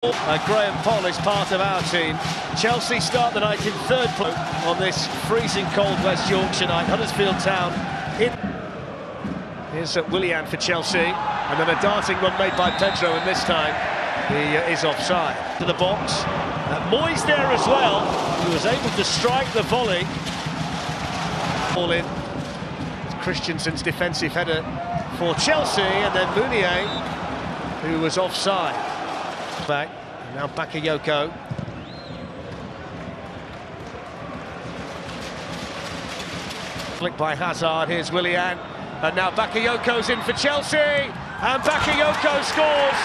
Graham Poll is part of our team. Chelsea start the night in third place on this freezing cold West Yorkshire night. Huddersfield Town in. Here's Willian for Chelsea, and then a darting run made by Pedro, and this time he is offside. To the box, Moyes there as well, who was able to strike the volley. Ball in. Christensen's defensive header for Chelsea, and then Mounier, who was offside. Back, now Bakayoko. Flicked by Hazard, here's Willian, and now Bakayoko's in for Chelsea, and Bakayoko scores,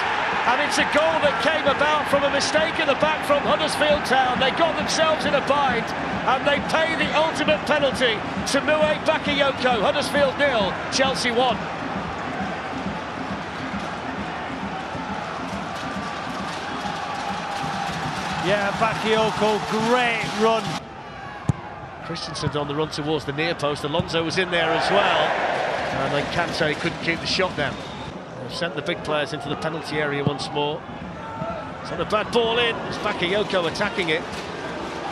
and it's a goal that came about from a mistake at the back from Huddersfield Town. They got themselves in a bind, and they pay the ultimate penalty to Mounier Bakayoko. Huddersfield 0, Chelsea 1. Yeah, Bakayoko, great run. Christensen's on the run towards the near post. Alonso was in there as well, and then Kante couldn't keep the shot down. They've sent the big players into the penalty area once more. It's not a bad ball in. It's Bakayoko attacking it.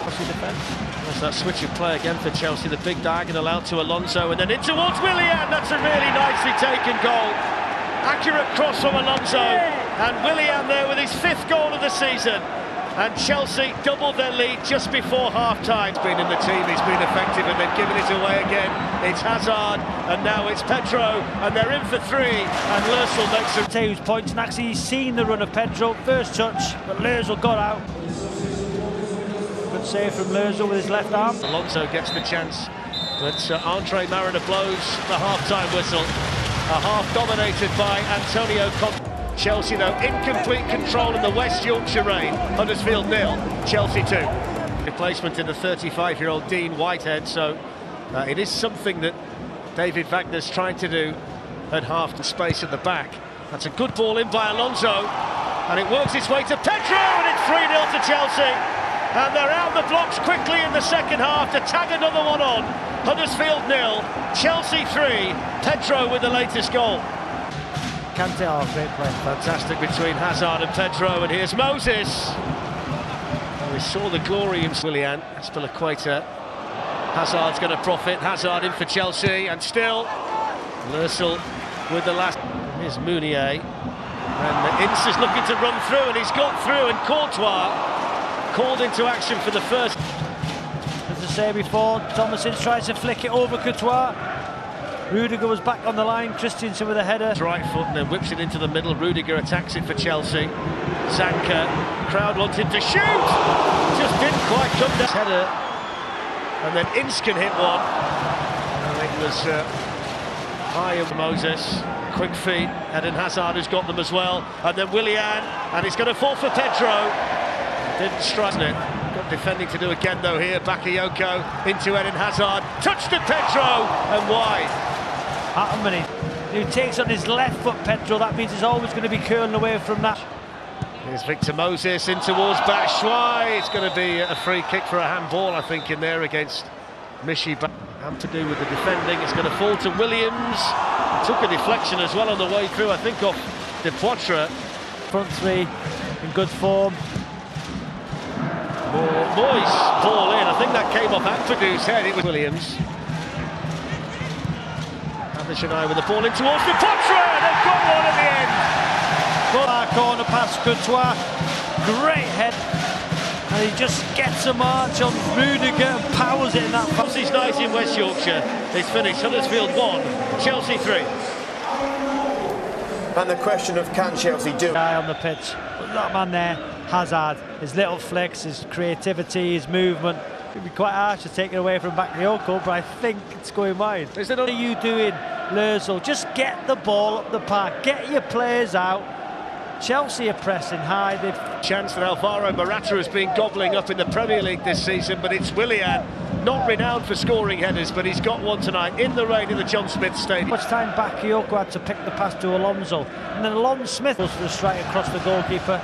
There's that switch of play again for Chelsea. The big diagonal out to Alonso, and then in towards Willian. That's a really nicely taken goal. Accurate cross from Alonso, and Willian there with his 5th goal of the season. And Chelsea doubled their lead just before half-time. He's been in the team, he's been effective, and they've given it away again. It's Hazard, and now it's Pedro, and they're in for 3, and Lösel makes some... Teus points, and actually he's seen the run of Pedro. First touch, but Lösel got out. Good save from Lösel with his left arm. Alonso gets the chance, but Andre Mariner blows the half-time whistle. A half dominated by Antonio Conte. Chelsea, though, in complete control in the West Yorkshire rain. Huddersfield 0, Chelsea 2. Replacement in the 35-year-old Dean Whitehead, so it is something that David Wagner's trying to do at half the space at the back. That's a good ball in by Alonso, and it works its way to Pedro, and it's 3-0 to Chelsea. And they're out the blocks quickly in the second half to tag another one on. Huddersfield 0, Chelsea 3, Pedro with the latest goal. Kante, oh, great play. Fantastic between Hazard and Pedro, and here's Moses. We saw the glory in Willian. Spilicueta. Hazard's going to profit. Hazard in for Chelsea, and still Lösel with the last. Here's Mounier, and Ince is looking to run through, and he's got through, and Courtois called into action for the first. As I say before, Thomason tries to flick it over Courtois. Rudiger was back on the line, Christensen with a header. Right foot and then whips it into the middle. Rudiger attacks it for Chelsea. Zanka, crowd wants him to shoot! Just didn't quite come down. Header, and then Ince can hit one. And it was high of Moses. Quick feet, Eden Hazard has got them as well. And then Willian, and he's going to fall for Pedro. Didn't strike it. Got defending to do again though here. Bakayoko into Eden Hazard. Touched to Pedro, and wide. He takes on his left foot, Pedro. That means he's always going to be curling away from that. Here's Victor Moses in towards Batshuayi. It's going to be a free kick for a handball, I think, in there against Michy. And to do with the defending, it's going to fall to Williams. Took a deflection as well on the way through, I think, off De Poitre. Front three in good form. Moyes ball in. I think that came off Ampadu head. It was Williams. Abishai with the ball in towards De Poitre. They've got one at the end. Corner pass, Courtois. Great head. And he just gets a march on Rudiger and powers it in that. Chelsea's night in West Yorkshire is finished. Huddersfield 1, Chelsea 3. And the question of can Chelsea do? Guy on the pitch, but that man there, Hazard, his little flicks, his creativity, his movement. It'd be quite harsh to take it away from Bakayoko, but I think it's going wide. What are you doing, Lösel? Just get the ball up the park, get your players out. Chelsea are pressing high. Chance that Alvaro Morata has been gobbling up in the Premier League this season, but it's Willian, not renowned for scoring headers, but he's got one tonight in the rain in the John Smith Stadium. Much time Bakayoko had to pick the pass to Alonso, and then Alonso Smith was for the strike across the goalkeeper.